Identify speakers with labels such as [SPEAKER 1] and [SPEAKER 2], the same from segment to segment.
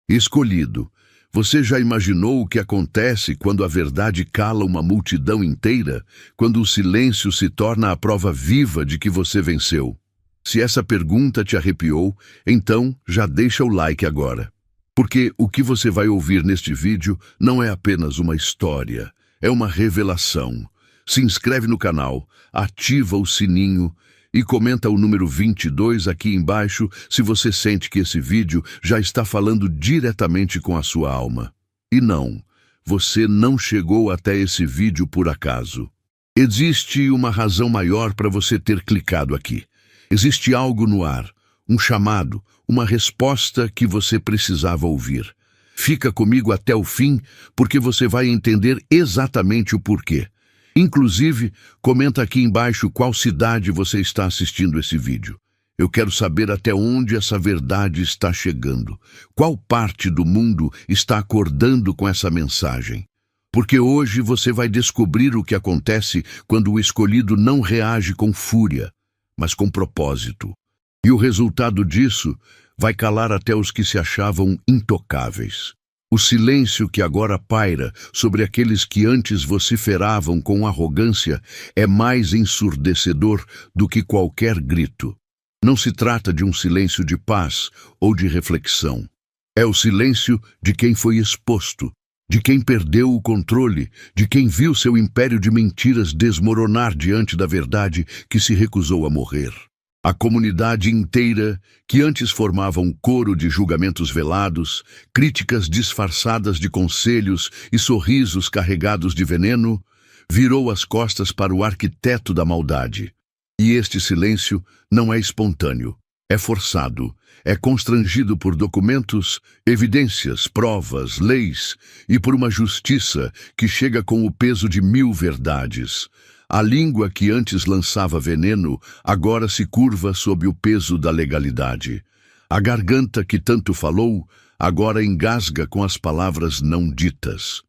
[SPEAKER 1] Escolhido, você já imaginou o que acontece quando a verdade cala uma multidão inteira? Quando o silêncio se torna a prova viva de que você venceu? Se essa pergunta te arrepiou, então já deixa o like agora. Porque o que você vai ouvir neste vídeo não é apenas uma história, é uma revelação. Se inscreve no canal, ativa o sininho e comenta o número 22 aqui embaixo se você sente que esse vídeo já está falando diretamente com a sua alma. E não, você não chegou até esse vídeo por acaso. Existe uma razão maior para você ter clicado aqui. Existe algo no ar, um chamado, uma resposta que você precisava ouvir. Fica comigo até o fim, porque você vai entender exatamente o porquê. Inclusive, comenta aqui embaixo qual cidade você está assistindo esse vídeo. Eu quero saber até onde essa verdade está chegando. Qual parte do mundo está acordando com essa mensagem? Porque hoje você vai descobrir o que acontece quando o escolhido não reage com fúria, mas com propósito. E o resultado disso vai calar até os que se achavam intocáveis. O silêncio que agora paira sobre aqueles que antes vociferavam com arrogância é mais ensurdecedor do que qualquer grito. Não se trata de um silêncio de paz ou de reflexão. É o silêncio de quem foi exposto, de quem perdeu o controle, de quem viu seu império de mentiras desmoronar diante da verdade que se recusou a morrer. A comunidade inteira, que antes formava um coro de julgamentos velados, críticas disfarçadas de conselhos e sorrisos carregados de veneno, virou as costas para o arquiteto da maldade. E este silêncio não é espontâneo, é forçado, é constrangido por documentos, evidências, provas, leis e por uma justiça que chega com o peso de 1000 verdades. A língua que antes lançava veneno, agora se curva sob o peso da legalidade. A garganta que tanto falou, agora engasga com as palavras não ditas.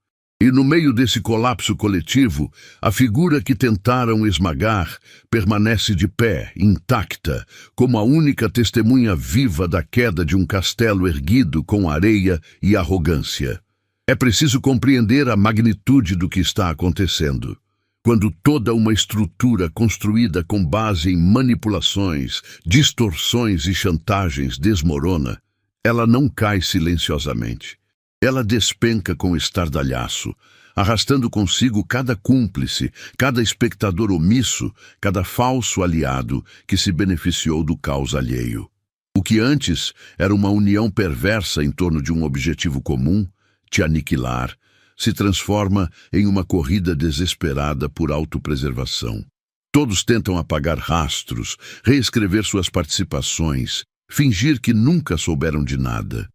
[SPEAKER 1] E no meio desse colapso coletivo, a figura que tentaram esmagar permanece de pé, intacta, como a única testemunha viva da queda de um castelo erguido com areia e arrogância. É preciso compreender a magnitude do que está acontecendo. Quando toda uma estrutura construída com base em manipulações, distorções e chantagens desmorona, ela não cai silenciosamente. Ela despenca com estardalhaço, arrastando consigo cada cúmplice, cada espectador omisso, cada falso aliado que se beneficiou do caos alheio. O que antes era uma união perversa em torno de um objetivo comum, te aniquilar, se transforma em uma corrida desesperada por autopreservação. Todos tentam apagar rastros, reescrever suas participações, fingir que nunca souberam de nada.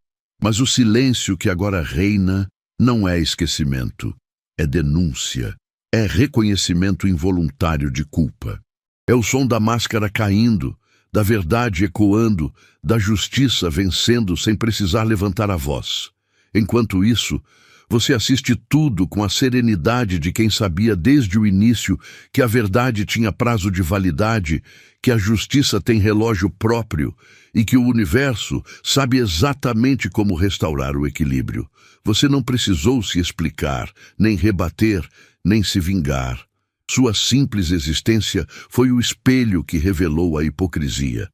[SPEAKER 1] Mas o silêncio que agora reina não é esquecimento, é denúncia, é reconhecimento involuntário de culpa. É o som da máscara caindo, da verdade ecoando, da justiça vencendo sem precisar levantar a voz. Enquanto isso, você assiste tudo com a serenidade de quem sabia desde o início que a verdade tinha prazo de validade, que a justiça tem relógio próprio e que o universo sabe exatamente como restaurar o equilíbrio. Você não precisou se explicar, nem rebater, nem se vingar. Sua simples existência foi o espelho que revelou a hipocrisia.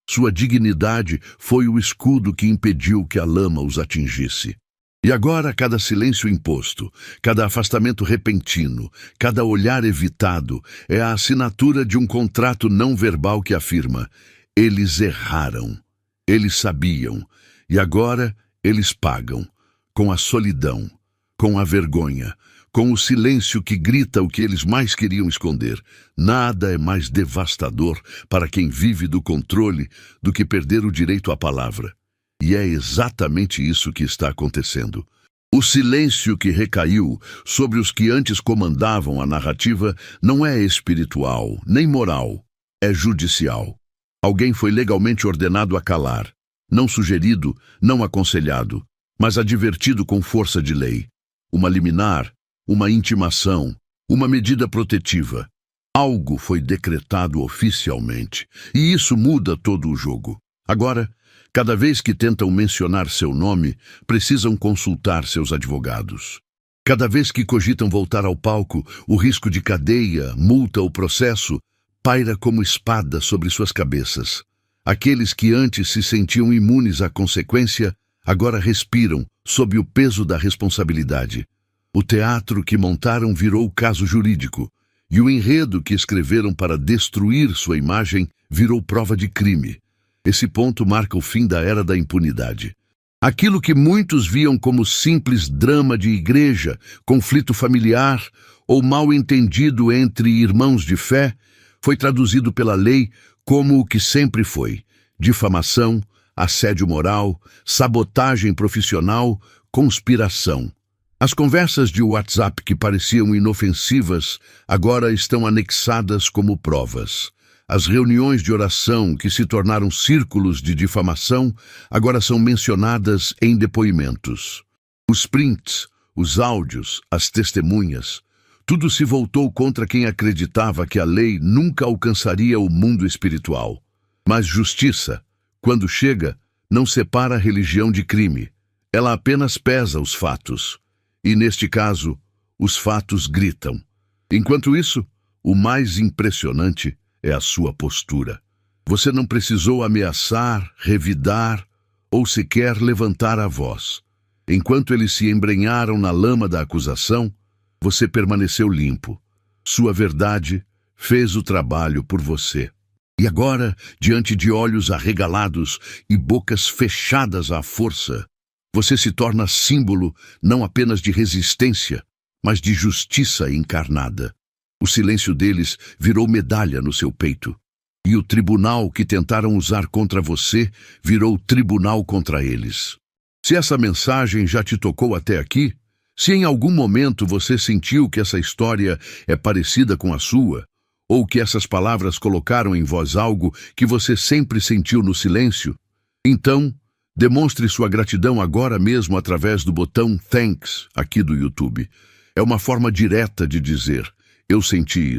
[SPEAKER 1] Sua dignidade foi o escudo que impediu que a lama os atingisse. E agora cada silêncio imposto, cada afastamento repentino, cada olhar evitado é a assinatura de um contrato não verbal que afirma: eles erraram, eles sabiam, e agora eles pagam, com a solidão, com a vergonha, com o silêncio que grita o que eles mais queriam esconder. Nada é mais devastador para quem vive do controle do que perder o direito à palavra. E é exatamente isso que está acontecendo. O silêncio que recaiu sobre os que antes comandavam a narrativa não é espiritual, nem moral, é judicial. Alguém foi legalmente ordenado a calar, não sugerido, não aconselhado, mas advertido com força de lei. Uma liminar, uma intimação, uma medida protetiva. Algo foi decretado oficialmente, e isso muda todo o jogo. Agora, Cada vez que tentam mencionar seu nome, precisam consultar seus advogados. Cada vez que cogitam voltar ao palco, o risco de cadeia, multa ou processo paira como espada sobre suas cabeças. Aqueles que antes se sentiam imunes à consequência, agora respiram sob o peso da responsabilidade. O teatro que montaram virou caso jurídico, e o enredo que escreveram para destruir sua imagem virou prova de crime. Esse ponto marca o fim da era da impunidade. Aquilo que muitos viam como simples drama de igreja, conflito familiar ou mal-entendido entre irmãos de fé, foi traduzido pela lei como o que sempre foi: difamação, assédio moral, sabotagem profissional, conspiração. As conversas de WhatsApp que pareciam inofensivas agora estão anexadas como provas. As reuniões de oração que se tornaram círculos de difamação agora são mencionadas em depoimentos. Os prints, os áudios, as testemunhas, tudo se voltou contra quem acreditava que a lei nunca alcançaria o mundo espiritual. Mas justiça, quando chega, não separa a religião de crime. Ela apenas pesa os fatos. E, neste caso, os fatos gritam. Enquanto isso, o mais impressionante é a sua postura. Você não precisou ameaçar, revidar ou sequer levantar a voz. Enquanto eles se embrenharam na lama da acusação, você permaneceu limpo. Sua verdade fez o trabalho por você. E agora, diante de olhos arregalados e bocas fechadas à força, você se torna símbolo não apenas de resistência, mas de justiça encarnada. O silêncio deles virou medalha no seu peito. E o tribunal que tentaram usar contra você virou tribunal contra eles. Se essa mensagem já te tocou até aqui, se em algum momento você sentiu que essa história é parecida com a sua, ou que essas palavras colocaram em voz algo que você sempre sentiu no silêncio, então demonstre sua gratidão agora mesmo através do botão Thanks aqui do YouTube. É uma forma direta de dizer: eu senti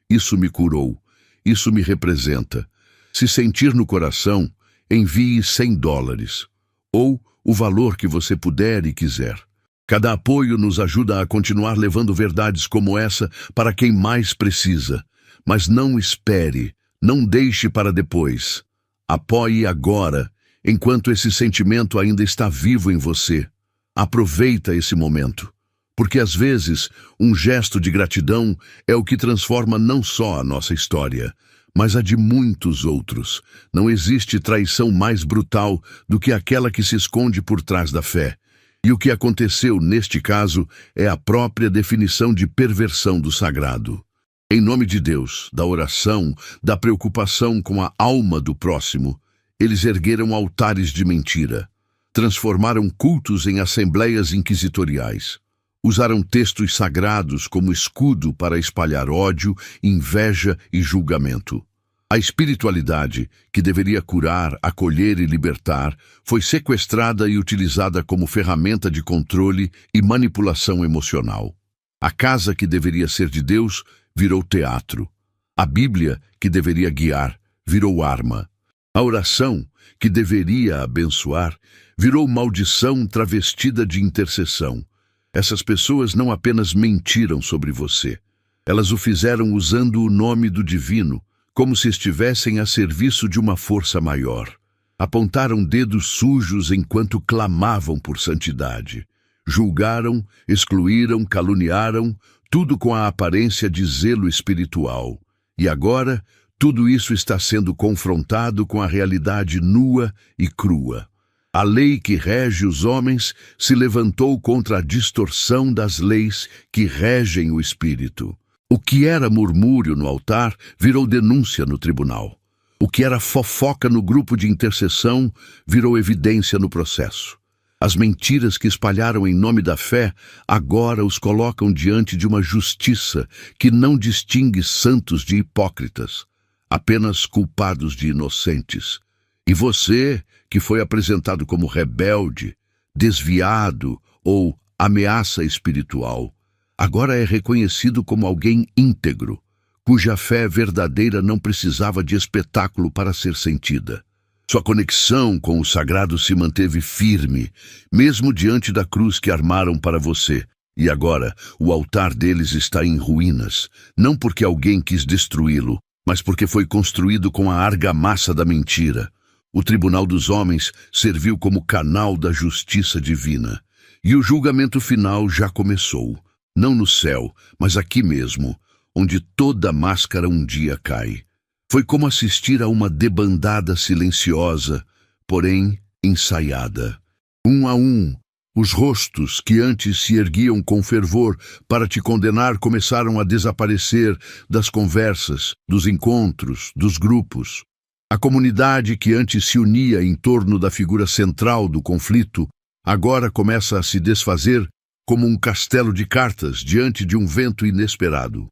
[SPEAKER 1] isso me curou, isso me representa. Se sentir no coração, envie $100, ou o valor que você puder e quiser. Cada apoio nos ajuda a continuar levando verdades como essa para quem mais precisa. Mas não espere, não deixe para depois. Apoie agora, enquanto esse sentimento ainda está vivo em você. Aproveita esse momento. Porque às vezes, um gesto de gratidão é o que transforma não só a nossa história, mas a de muitos outros. Não existe traição mais brutal do que aquela que se esconde por trás da fé. E o que aconteceu neste caso é a própria definição de perversão do sagrado. Em nome de Deus, da oração, da preocupação com a alma do próximo, eles ergueram altares de mentira, transformaram cultos em assembleias inquisitoriais. Usaram textos sagrados como escudo para espalhar ódio, inveja e julgamento. A espiritualidade, que deveria curar, acolher e libertar, foi sequestrada e utilizada como ferramenta de controle e manipulação emocional. A casa que deveria ser de Deus virou teatro. A Bíblia, que deveria guiar, virou arma. A oração, que deveria abençoar, virou maldição travestida de intercessão. Essas pessoas não apenas mentiram sobre você. Elas o fizeram usando o nome do divino, como se estivessem a serviço de uma força maior. Apontaram dedos sujos enquanto clamavam por santidade. Julgaram, excluíram, caluniaram, tudo com a aparência de zelo espiritual. E agora, tudo isso está sendo confrontado com a realidade nua e crua. A lei que rege os homens se levantou contra a distorção das leis que regem o espírito. O que era murmúrio no altar virou denúncia no tribunal. O que era fofoca no grupo de intercessão virou evidência no processo. As mentiras que espalharam em nome da fé agora os colocam diante de uma justiça que não distingue santos de hipócritas, apenas culpados de inocentes. E você, que foi apresentado como rebelde, desviado ou ameaça espiritual, agora é reconhecido como alguém íntegro, cuja fé verdadeira não precisava de espetáculo para ser sentida. Sua conexão com o sagrado se manteve firme, mesmo diante da cruz que armaram para você. E agora, o altar deles está em ruínas, não porque alguém quis destruí-lo, mas porque foi construído com a argamassa da mentira. O tribunal dos homens serviu como canal da justiça divina. E o julgamento final já começou, não no céu, mas aqui mesmo, onde toda máscara um dia cai. Foi como assistir a uma debandada silenciosa, porém ensaiada. Um a um, os rostos que antes se erguiam com fervor para te condenar começaram a desaparecer das conversas, dos encontros, dos grupos. A comunidade que antes se unia em torno da figura central do conflito agora começa a se desfazer como um castelo de cartas diante de um vento inesperado.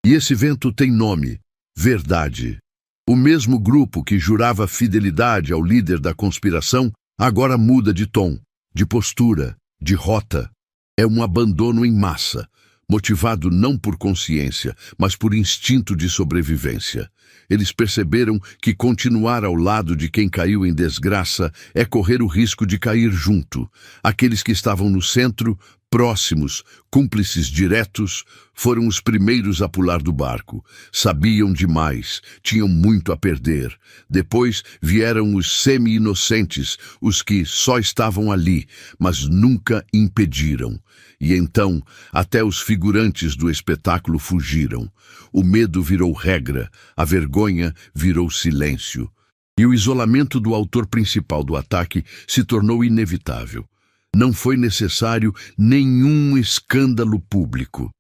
[SPEAKER 1] E esse vento tem nome: verdade. O mesmo grupo que jurava fidelidade ao líder da conspiração agora muda de tom, de postura, de rota. É um abandono em massa, motivado não por consciência, mas por instinto de sobrevivência. Eles perceberam que continuar ao lado de quem caiu em desgraça é correr o risco de cair junto. Aqueles que estavam no centro, próximos, cúmplices diretos, foram os primeiros a pular do barco. Sabiam demais, tinham muito a perder. Depois vieram os semi-inocentes, os que só estavam ali, mas nunca impediram. E então, até os figurantes do espetáculo fugiram. O medo virou regra, a vergonha virou silêncio. E o isolamento do autor principal do ataque se tornou inevitável. Não foi necessário nenhum escândalo público.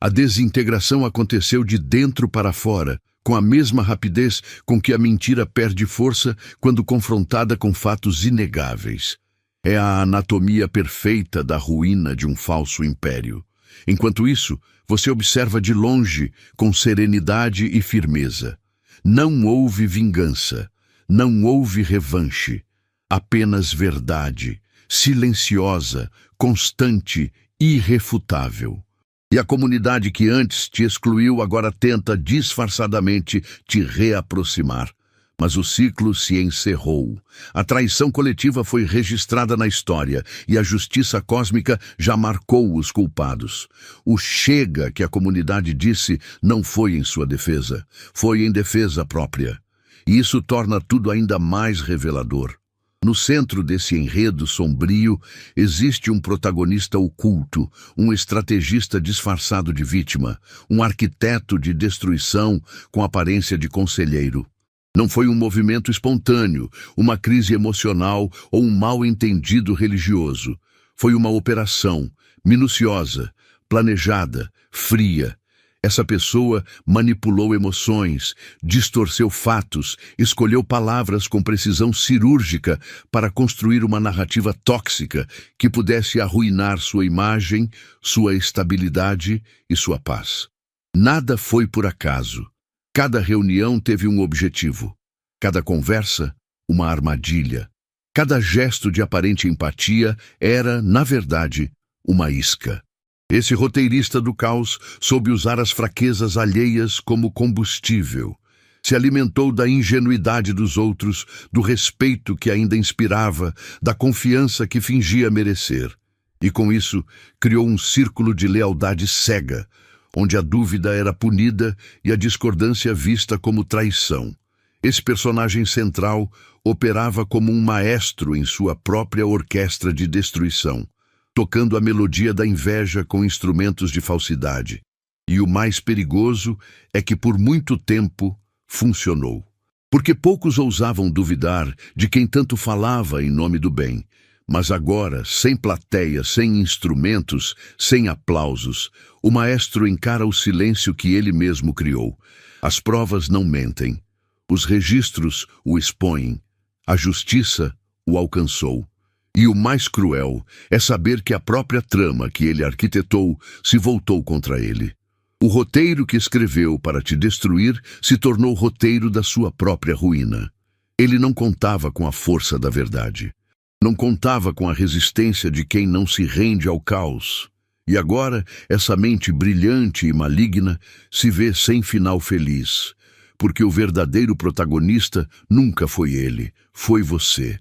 [SPEAKER 1] A desintegração aconteceu de dentro para fora, com a mesma rapidez com que a mentira perde força quando confrontada com fatos inegáveis. É a anatomia perfeita da ruína de um falso império. Enquanto isso, você observa de longe, com serenidade e firmeza. Não houve vingança, não houve revanche, apenas verdade, silenciosa, constante, irrefutável. E a comunidade que antes te excluiu agora tenta disfarçadamente te reaproximar. Mas o ciclo se encerrou. A traição coletiva foi registrada na história e a justiça cósmica já marcou os culpados. O chega que a comunidade disse não foi em sua defesa, foi em defesa própria. E isso torna tudo ainda mais revelador. No centro desse enredo sombrio existe um protagonista oculto, um estrategista disfarçado de vítima, um arquiteto de destruição com aparência de conselheiro. Não foi um movimento espontâneo, uma crise emocional ou um mal-entendido religioso. Foi uma operação minuciosa, planejada, fria. Essa pessoa manipulou emoções, distorceu fatos, escolheu palavras com precisão cirúrgica para construir uma narrativa tóxica que pudesse arruinar sua imagem, sua estabilidade e sua paz. Nada foi por acaso. Cada reunião teve um objetivo. Cada conversa, uma armadilha. Cada gesto de aparente empatia era, na verdade, uma isca. Esse roteirista do caos soube usar as fraquezas alheias como combustível. Se alimentou da ingenuidade dos outros, do respeito que ainda inspirava, da confiança que fingia merecer. E com isso, criou um círculo de lealdade cega, onde a dúvida era punida e a discordância vista como traição. Esse personagem central operava como um maestro em sua própria orquestra de destruição, tocando a melodia da inveja com instrumentos de falsidade. E o mais perigoso é que por muito tempo funcionou. Porque poucos ousavam duvidar de quem tanto falava em nome do bem. Mas agora, sem plateia, sem instrumentos, sem aplausos, o maestro encara o silêncio que ele mesmo criou. As provas não mentem. Os registros o expõem. A justiça o alcançou. E o mais cruel é saber que a própria trama que ele arquitetou se voltou contra ele. O roteiro que escreveu para te destruir se tornou roteiro da sua própria ruína. Ele não contava com a força da verdade. Não contava com a resistência de quem não se rende ao caos. E agora, essa mente brilhante e maligna se vê sem final feliz, porque o verdadeiro protagonista nunca foi ele, foi você.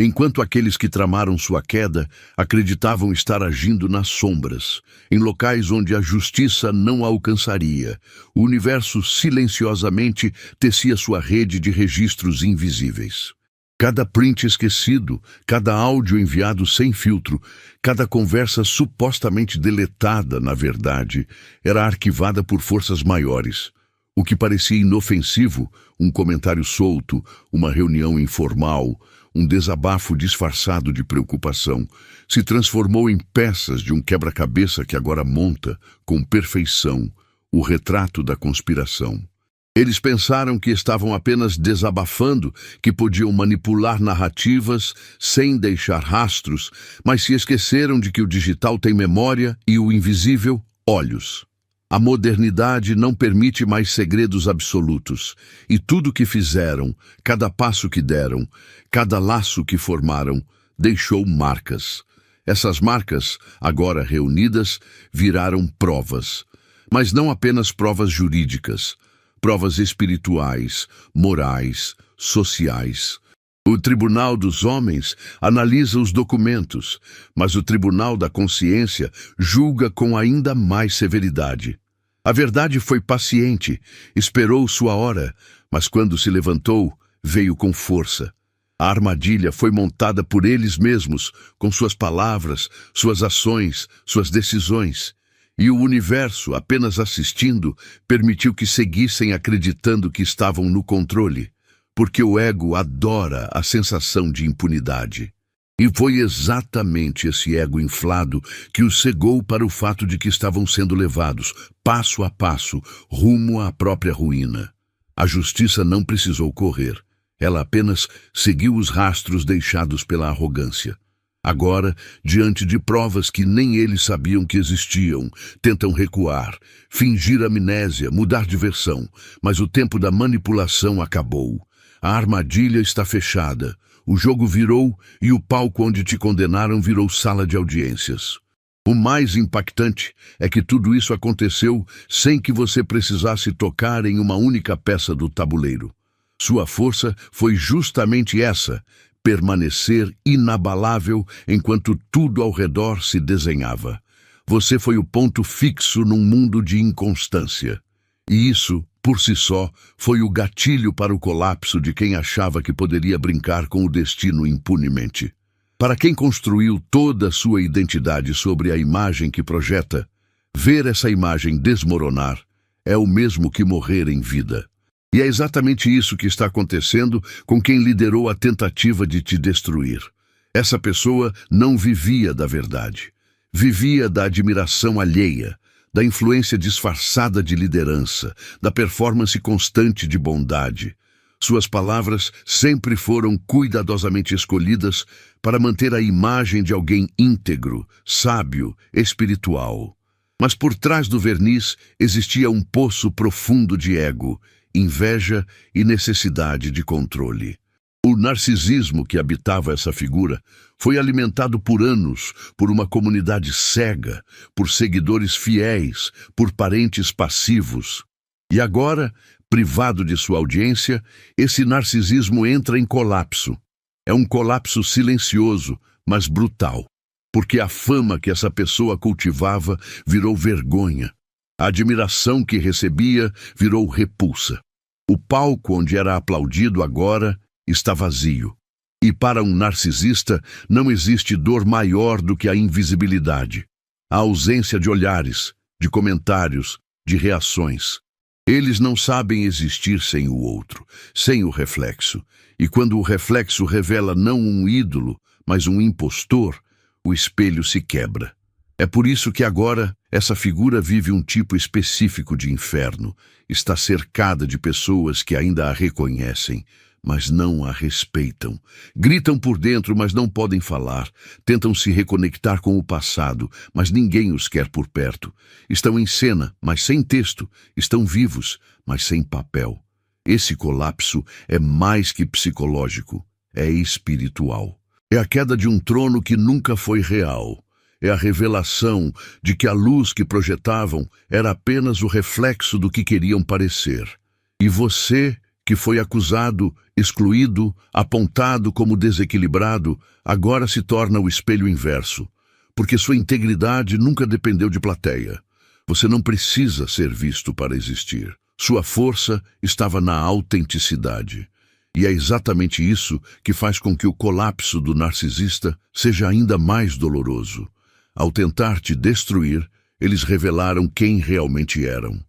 [SPEAKER 1] Enquanto aqueles que tramaram sua queda acreditavam estar agindo nas sombras, em locais onde a justiça não a alcançaria, o universo silenciosamente tecia sua rede de registros invisíveis. Cada print esquecido, cada áudio enviado sem filtro, cada conversa supostamente deletada, na verdade, era arquivada por forças maiores. O que parecia inofensivo, um comentário solto, uma reunião informal, um desabafo disfarçado de preocupação, se transformou em peças de um quebra-cabeça que agora monta, com perfeição, o retrato da conspiração. Eles pensaram que estavam apenas desabafando, que podiam manipular narrativas sem deixar rastros, mas se esqueceram de que o digital tem memória e o invisível, olhos. A modernidade não permite mais segredos absolutos, e tudo que fizeram, cada passo que deram, cada laço que formaram, deixou marcas. Essas marcas, agora reunidas, viraram provas, mas não apenas provas jurídicas, provas espirituais, morais, sociais. O Tribunal dos Homens analisa os documentos, mas o Tribunal da Consciência julga com ainda mais severidade. A verdade foi paciente, esperou sua hora, mas quando se levantou, veio com força. A armadilha foi montada por eles mesmos, com suas palavras, suas ações, suas decisões. E o universo, apenas assistindo, permitiu que seguissem acreditando que estavam no controle, porque o ego adora a sensação de impunidade. E foi exatamente esse ego inflado que os cegou para o fato de que estavam sendo levados, passo a passo, rumo à própria ruína. A justiça não precisou correr, ela apenas seguiu os rastros deixados pela arrogância. Agora, diante de provas que nem eles sabiam que existiam, tentam recuar, fingir amnésia, mudar de versão, mas o tempo da manipulação acabou. A armadilha está fechada, o jogo virou e o palco onde te condenaram virou sala de audiências. O mais impactante é que tudo isso aconteceu sem que você precisasse tocar em uma única peça do tabuleiro. Sua força foi justamente essa: permanecer inabalável enquanto tudo ao redor se desenhava. Você foi o ponto fixo num mundo de inconstância. E isso, por si só, foi o gatilho para o colapso de quem achava que poderia brincar com o destino impunemente. Para quem construiu toda a sua identidade sobre a imagem que projeta, ver essa imagem desmoronar é o mesmo que morrer em vida. E é exatamente isso que está acontecendo com quem liderou a tentativa de te destruir. Essa pessoa não vivia da verdade. Vivia da admiração alheia, da influência disfarçada de liderança, da performance constante de bondade. Suas palavras sempre foram cuidadosamente escolhidas para manter a imagem de alguém íntegro, sábio, espiritual. Mas por trás do verniz existia um poço profundo de ego, inveja e necessidade de controle. O narcisismo que habitava essa figura foi alimentado por anos por uma comunidade cega, por seguidores fiéis, por parentes passivos. E agora, privado de sua audiência, esse narcisismo entra em colapso. É um colapso silencioso, mas brutal, porque a fama que essa pessoa cultivava virou vergonha. A admiração que recebia virou repulsa. O palco onde era aplaudido agora está vazio. E para um narcisista não existe dor maior do que a invisibilidade, a ausência de olhares, de comentários, de reações. Eles não sabem existir sem o outro, sem o reflexo. E quando o reflexo revela não um ídolo, mas um impostor, o espelho se quebra. É por isso que agora essa figura vive um tipo específico de inferno. Está cercada de pessoas que ainda a reconhecem, mas não a respeitam. Gritam por dentro, mas não podem falar. Tentam se reconectar com o passado, mas ninguém os quer por perto. Estão em cena, mas sem texto. Estão vivos, mas sem papel. Esse colapso é mais que psicológico, é espiritual. É a queda de um trono que nunca foi real. É a revelação de que a luz que projetavam era apenas o reflexo do que queriam parecer. E você, que foi acusado, excluído, apontado como desequilibrado, agora se torna o espelho inverso, porque sua integridade nunca dependeu de plateia. Você não precisa ser visto para existir. Sua força estava na autenticidade. E é exatamente isso que faz com que o colapso do narcisista seja ainda mais doloroso. Ao tentar te destruir, eles revelaram quem realmente eram.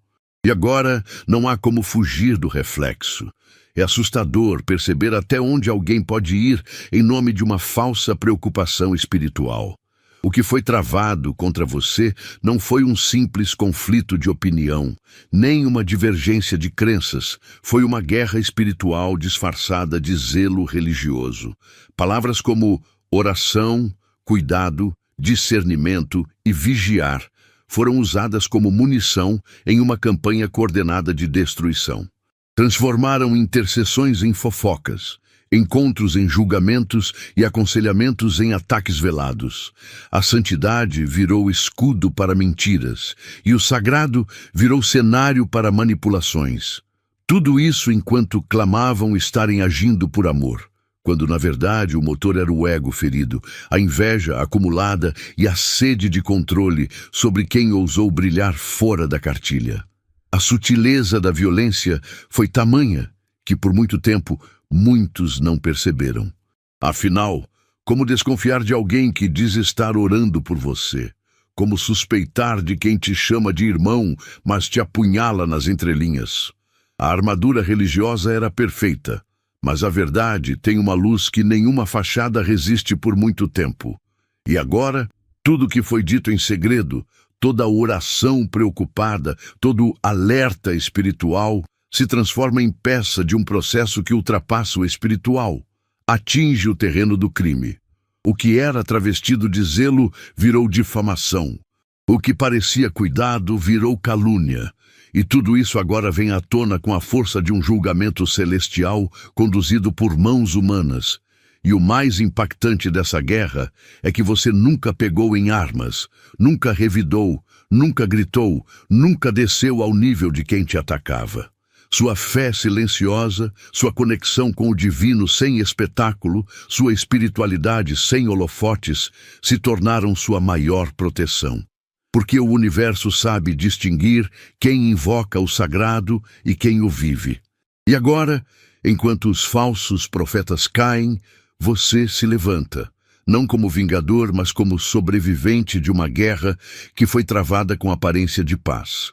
[SPEAKER 1] E agora não há como fugir do reflexo. É assustador perceber até onde alguém pode ir em nome de uma falsa preocupação espiritual. O que foi travado contra você não foi um simples conflito de opinião, nem uma divergência de crenças, foi uma guerra espiritual disfarçada de zelo religioso. Palavras como oração, cuidado, discernimento e vigiar foram usadas como munição em uma campanha coordenada de destruição. Transformaram intercessões em fofocas, encontros em julgamentos e aconselhamentos em ataques velados. A santidade virou escudo para mentiras, e o sagrado virou cenário para manipulações. Tudo isso enquanto clamavam estarem agindo por amor, quando na verdade o motor era o ego ferido, a inveja acumulada e a sede de controle sobre quem ousou brilhar fora da cartilha. A sutileza da violência foi tamanha que por muito tempo muitos não perceberam. Afinal, como desconfiar de alguém que diz estar orando por você? Como suspeitar de quem te chama de irmão, mas te apunhala nas entrelinhas? A armadura religiosa era perfeita, mas a verdade tem uma luz que nenhuma fachada resiste por muito tempo. E agora, tudo que foi dito em segredo, toda oração preocupada, todo alerta espiritual, se transforma em peça de um processo que ultrapassa o espiritual, atinge o terreno do crime. O que era travestido de zelo virou difamação. O que parecia cuidado virou calúnia. E tudo isso agora vem à tona com a força de um julgamento celestial conduzido por mãos humanas. E o mais impactante dessa guerra é que você nunca pegou em armas, nunca revidou, nunca gritou, nunca desceu ao nível de quem te atacava. Sua fé silenciosa, sua conexão com o divino sem espetáculo, sua espiritualidade sem holofotes, se tornaram sua maior proteção. Porque o universo sabe distinguir quem invoca o sagrado e quem o vive. E agora, enquanto os falsos profetas caem, você se levanta, não como vingador, mas como sobrevivente de uma guerra que foi travada com aparência de paz.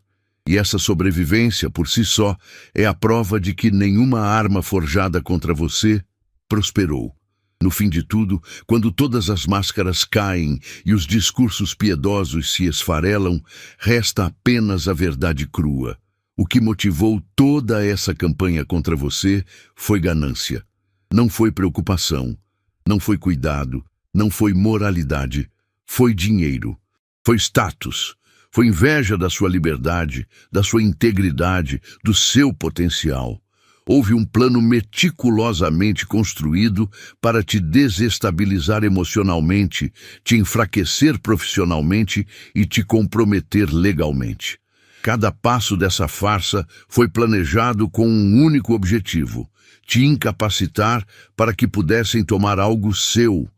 [SPEAKER 1] E essa sobrevivência, por si só, é a prova de que nenhuma arma forjada contra você prosperou. No fim de tudo, quando todas as máscaras caem e os discursos piedosos se esfarelam, resta apenas a verdade crua. O que motivou toda essa campanha contra você foi ganância. Não foi preocupação, não foi cuidado, não foi moralidade, foi dinheiro, foi status. Foi inveja da sua liberdade, da sua integridade, do seu potencial. Houve um plano meticulosamente construído para te desestabilizar emocionalmente, te enfraquecer profissionalmente e te comprometer legalmente. Cada passo dessa farsa foi planejado com um único objetivo: te incapacitar para que pudessem tomar algo seu,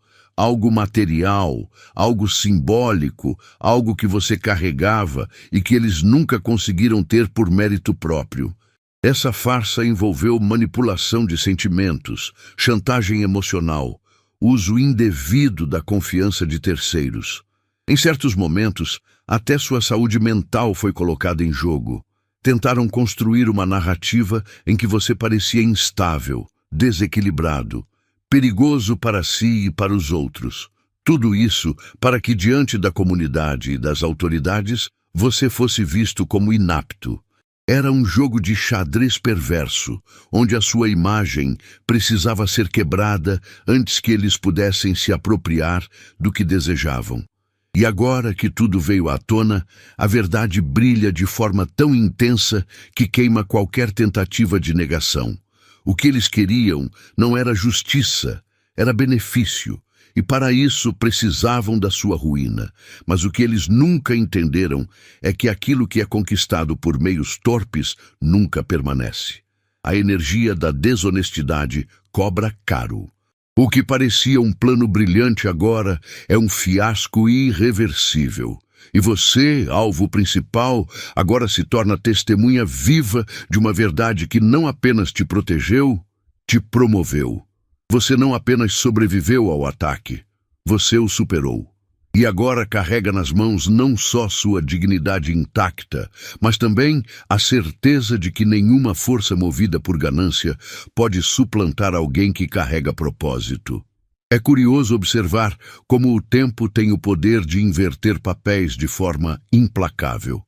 [SPEAKER 1] algo material, algo simbólico, algo que você carregava e que eles nunca conseguiram ter por mérito próprio. Essa farsa envolveu manipulação de sentimentos, chantagem emocional, uso indevido da confiança de terceiros. Em certos momentos, até sua saúde mental foi colocada em jogo. Tentaram construir uma narrativa em que você parecia instável, desequilibrado, perigoso para si e para os outros. Tudo isso para que, diante da comunidade e das autoridades, você fosse visto como inapto. Era um jogo de xadrez perverso, onde a sua imagem precisava ser quebrada antes que eles pudessem se apropriar do que desejavam. E agora que tudo veio à tona, a verdade brilha de forma tão intensa que queima qualquer tentativa de negação. O que eles queriam não era justiça, era benefício, e para isso precisavam da sua ruína. Mas o que eles nunca entenderam é que aquilo que é conquistado por meios torpes nunca permanece. A energia da desonestidade cobra caro. O que parecia um plano brilhante agora é um fiasco irreversível. E você, alvo principal, agora se torna testemunha viva de uma verdade que não apenas te protegeu, te promoveu. Você não apenas sobreviveu ao ataque, você o superou. E agora carrega nas mãos não só sua dignidade intacta, mas também a certeza de que nenhuma força movida por ganância pode suplantar alguém que carrega propósito. É curioso observar como o tempo tem o poder de inverter papéis de forma implacável.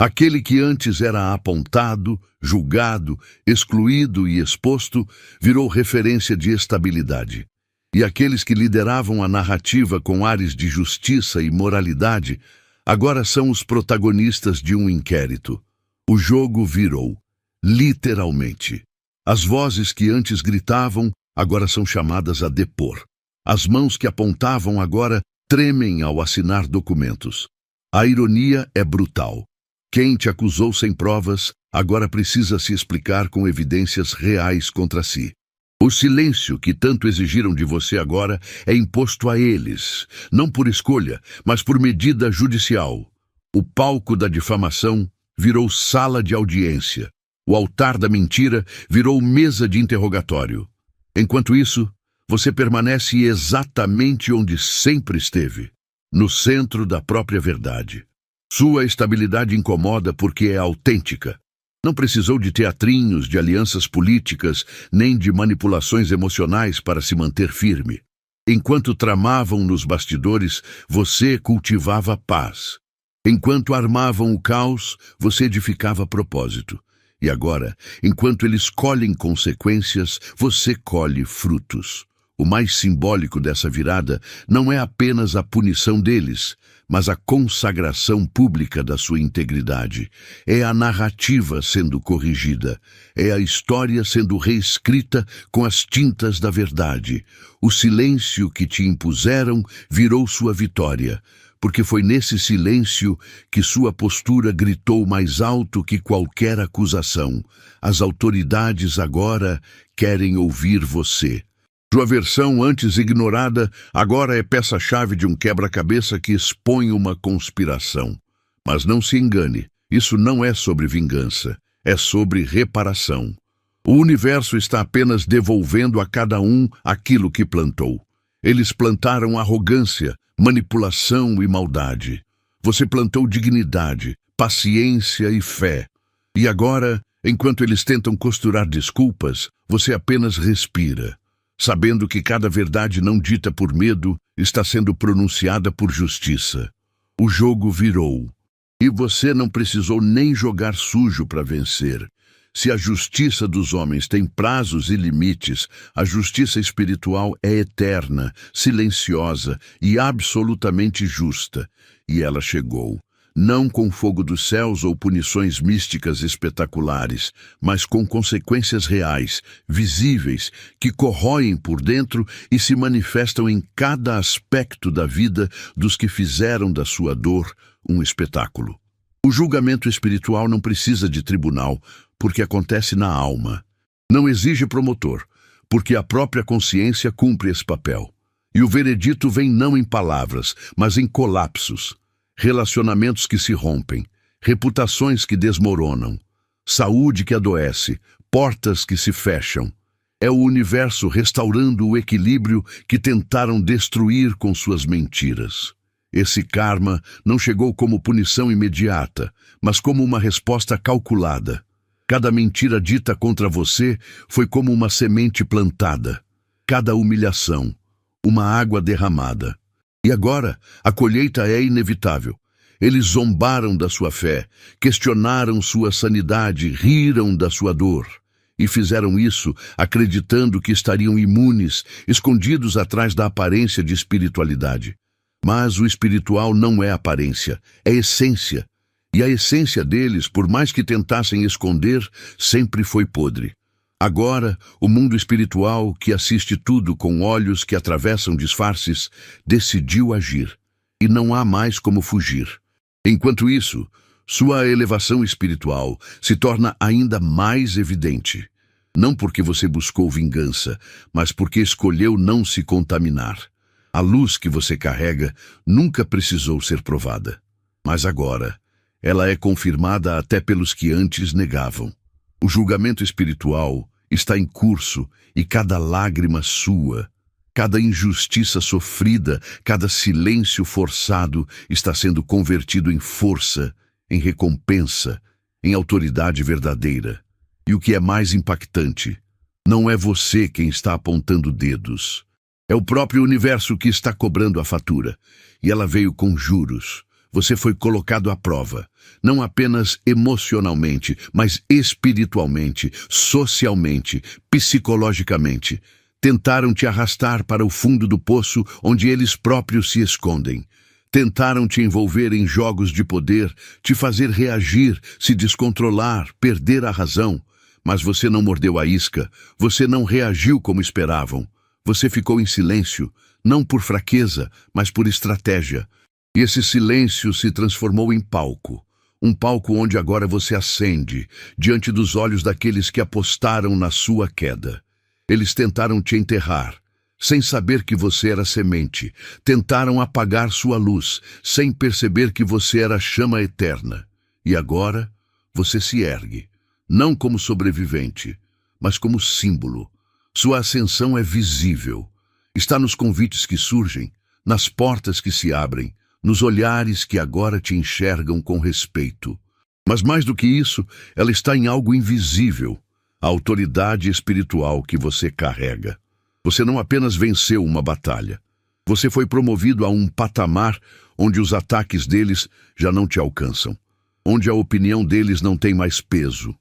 [SPEAKER 1] Aquele que antes era apontado, julgado, excluído e exposto, virou referência de estabilidade. E aqueles que lideravam a narrativa com ares de justiça e moralidade, agora são os protagonistas de um inquérito. O jogo virou, literalmente. As vozes que antes gritavam, agora são chamadas a depor. As mãos que apontavam agora tremem ao assinar documentos. A ironia é brutal. Quem te acusou sem provas, agora precisa se explicar com evidências reais contra si. O silêncio que tanto exigiram de você agora é imposto a eles, não por escolha, mas por medida judicial. O palco da difamação virou sala de audiência. O altar da mentira virou mesa de interrogatório. Enquanto isso, você permanece exatamente onde sempre esteve, no centro da própria verdade. Sua estabilidade incomoda porque é autêntica. Não precisou de teatrinhos, de alianças políticas, nem de manipulações emocionais para se manter firme. Enquanto tramavam nos bastidores, você cultivava paz. Enquanto armavam o caos, você edificava propósito. E agora, enquanto eles colhem consequências, você colhe frutos. O mais simbólico dessa virada não é apenas a punição deles, mas a consagração pública da sua integridade. É a narrativa sendo corrigida. É a história sendo reescrita com as tintas da verdade. O silêncio que te impuseram virou sua vitória, porque foi nesse silêncio que sua postura gritou mais alto que qualquer acusação. As autoridades agora querem ouvir você. Sua versão antes ignorada agora é peça-chave de um quebra-cabeça que expõe uma conspiração. Mas não se engane, isso não é sobre vingança, é sobre reparação. O universo está apenas devolvendo a cada um aquilo que plantou. Eles plantaram arrogância, manipulação e maldade. Você plantou dignidade, paciência e fé. E agora, enquanto eles tentam costurar desculpas, você apenas respira, sabendo que cada verdade não dita por medo está sendo pronunciada por justiça. O jogo virou. E você não precisou nem jogar sujo para vencer. Se a justiça dos homens tem prazos e limites, a justiça espiritual é eterna, silenciosa e absolutamente justa. E ela chegou. Não com fogo dos céus ou punições místicas espetaculares, mas com consequências reais, visíveis, que corroem por dentro e se manifestam em cada aspecto da vida dos que fizeram da sua dor um espetáculo. O julgamento espiritual não precisa de tribunal, porque acontece na alma. Não exige promotor, porque a própria consciência cumpre esse papel. E o veredito vem não em palavras, mas em colapsos. Relacionamentos que se rompem, reputações que desmoronam, saúde que adoece, portas que se fecham. É o universo restaurando o equilíbrio que tentaram destruir com suas mentiras. Esse karma não chegou como punição imediata, mas como uma resposta calculada. Cada mentira dita contra você foi como uma semente plantada. Cada humilhação, uma água derramada. E agora, a colheita é inevitável. Eles zombaram da sua fé, questionaram sua sanidade, riram da sua dor. E fizeram isso acreditando que estariam imunes, escondidos atrás da aparência de espiritualidade. Mas o espiritual não é aparência, é essência. E a essência deles, por mais que tentassem esconder, sempre foi podre. Agora, o mundo espiritual, que assiste tudo com olhos que atravessam disfarces, decidiu agir. E não há mais como fugir. Enquanto isso, sua elevação espiritual se torna ainda mais evidente. Não porque você buscou vingança, mas porque escolheu não se contaminar. A luz que você carrega nunca precisou ser provada. Mas agora, ela é confirmada até pelos que antes negavam. O julgamento espiritual está em curso e cada lágrima sua, cada injustiça sofrida, cada silêncio forçado está sendo convertido em força, em recompensa, em autoridade verdadeira. E o que é mais impactante, não é você quem está apontando dedos. É o próprio universo que está cobrando a fatura. E ela veio com juros. Você foi colocado à prova, não apenas emocionalmente, mas espiritualmente, socialmente, psicologicamente. Tentaram te arrastar para o fundo do poço onde eles próprios se escondem. Tentaram te envolver em jogos de poder, te fazer reagir, se descontrolar, perder a razão. Mas você não mordeu a isca, você não reagiu como esperavam. Você ficou em silêncio, não por fraqueza, mas por estratégia. E esse silêncio se transformou em palco. Um palco onde agora você acende, diante dos olhos daqueles que apostaram na sua queda. Eles tentaram te enterrar, sem saber que você era semente. Tentaram apagar sua luz, sem perceber que você era chama eterna. E agora, você se ergue, não como sobrevivente, mas como símbolo. Sua ascensão é visível. Está nos convites que surgem, nas portas que se abrem, nos olhares que agora te enxergam com respeito. Mas mais do que isso, ela está em algo invisível, a autoridade espiritual que você carrega. Você não apenas venceu uma batalha, você foi promovido a um patamar onde os ataques deles já não te alcançam, onde a opinião deles não tem mais peso,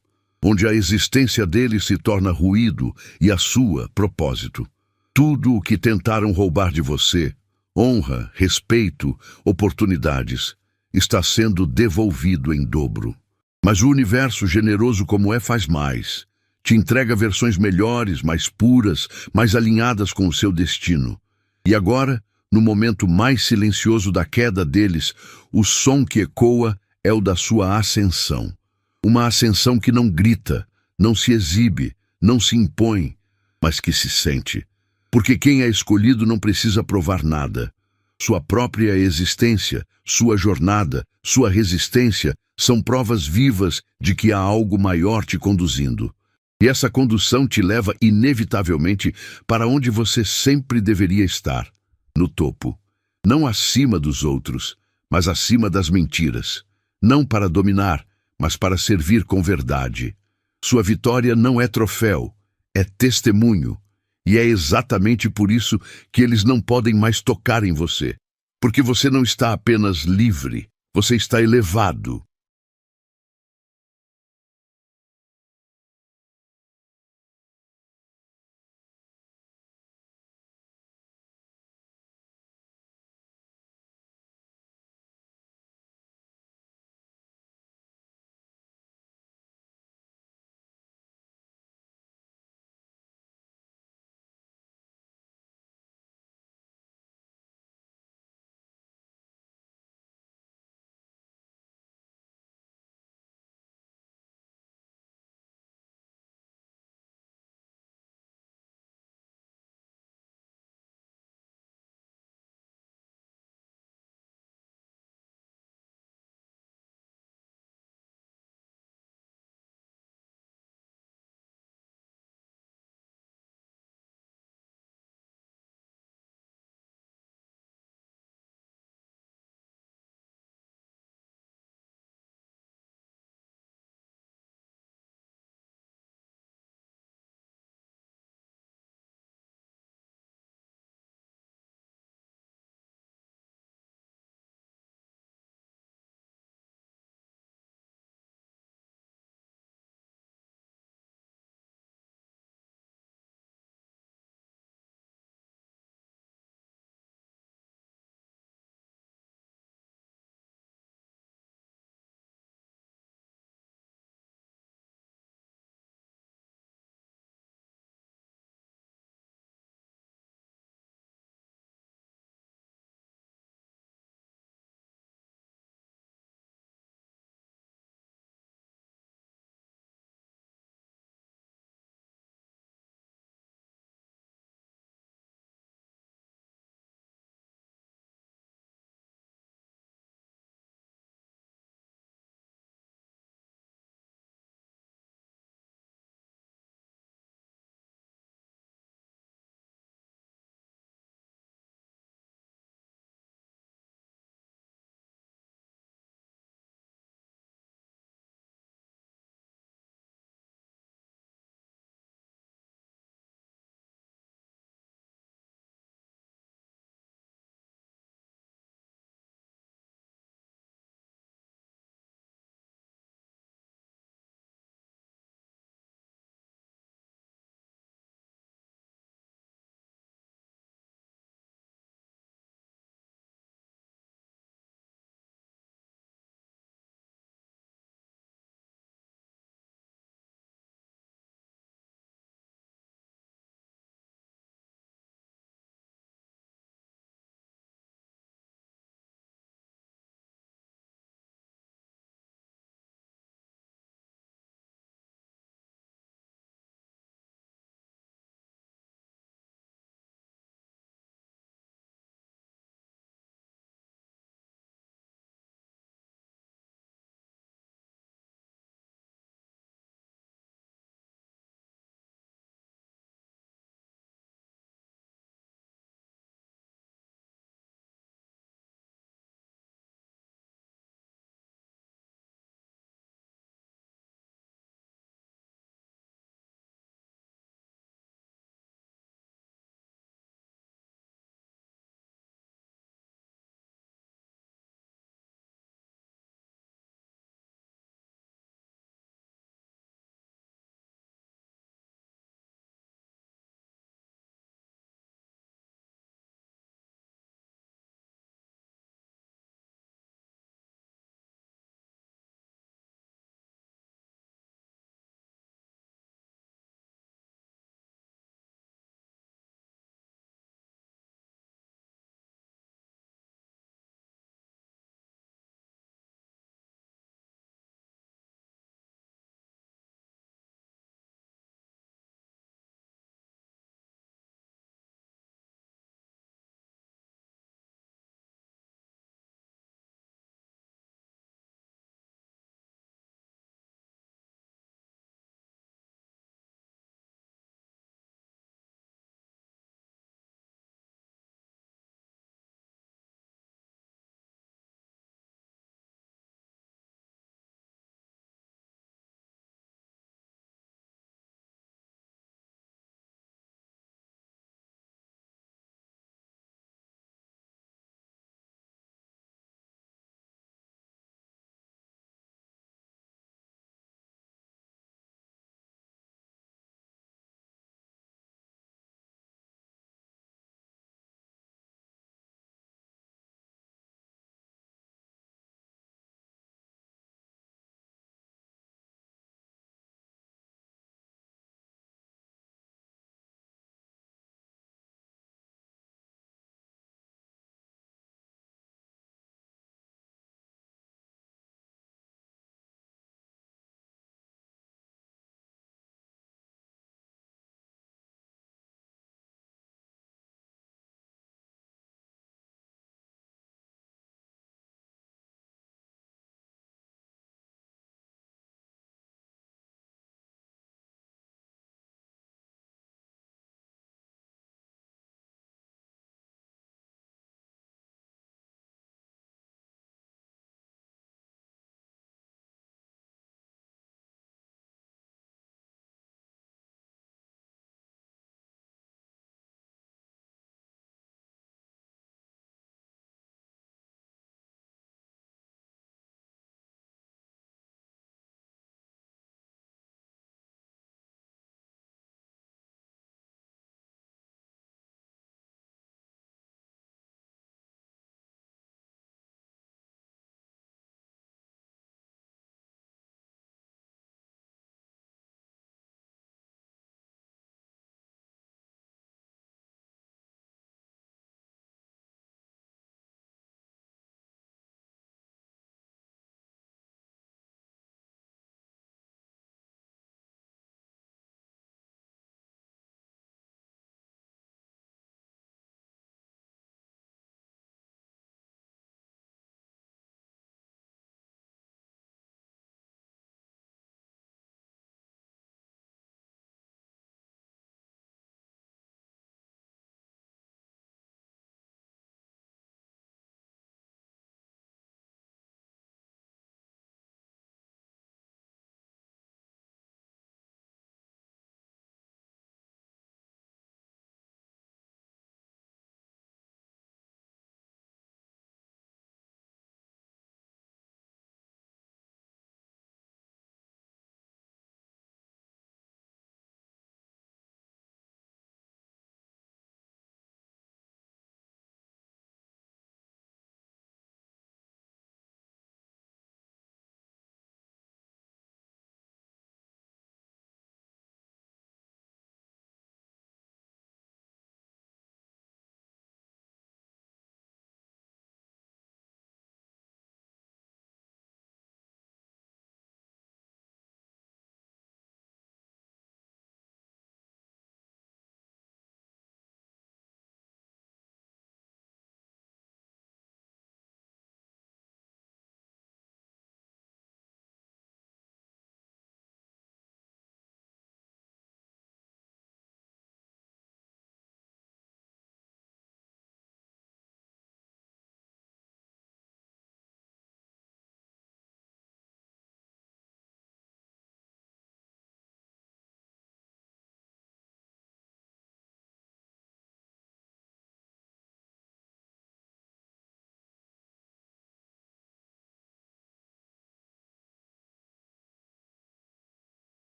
[SPEAKER 1] onde a existência deles se torna ruído e a sua propósito. Tudo o que tentaram roubar de você, honra, respeito, oportunidades, está sendo devolvido em dobro. Mas o universo, generoso como é, faz mais. Te entrega versões melhores, mais puras, mais alinhadas com o seu destino. E agora, no momento mais silencioso da queda deles, o som que ecoa é o da sua ascensão. Uma ascensão que não grita, não se exibe, não se impõe, mas que se sente. Porque quem é escolhido não precisa provar nada. Sua própria existência, sua jornada, sua resistência são provas vivas de que há algo maior te conduzindo. E essa condução te leva inevitavelmente para onde você sempre deveria estar, no topo. Não acima dos outros, mas acima das mentiras. Não para dominar, mas para servir com verdade. Sua vitória não é troféu, é testemunho. E é exatamente por isso que eles não podem mais tocar em você. Porque você não está apenas livre, você está elevado.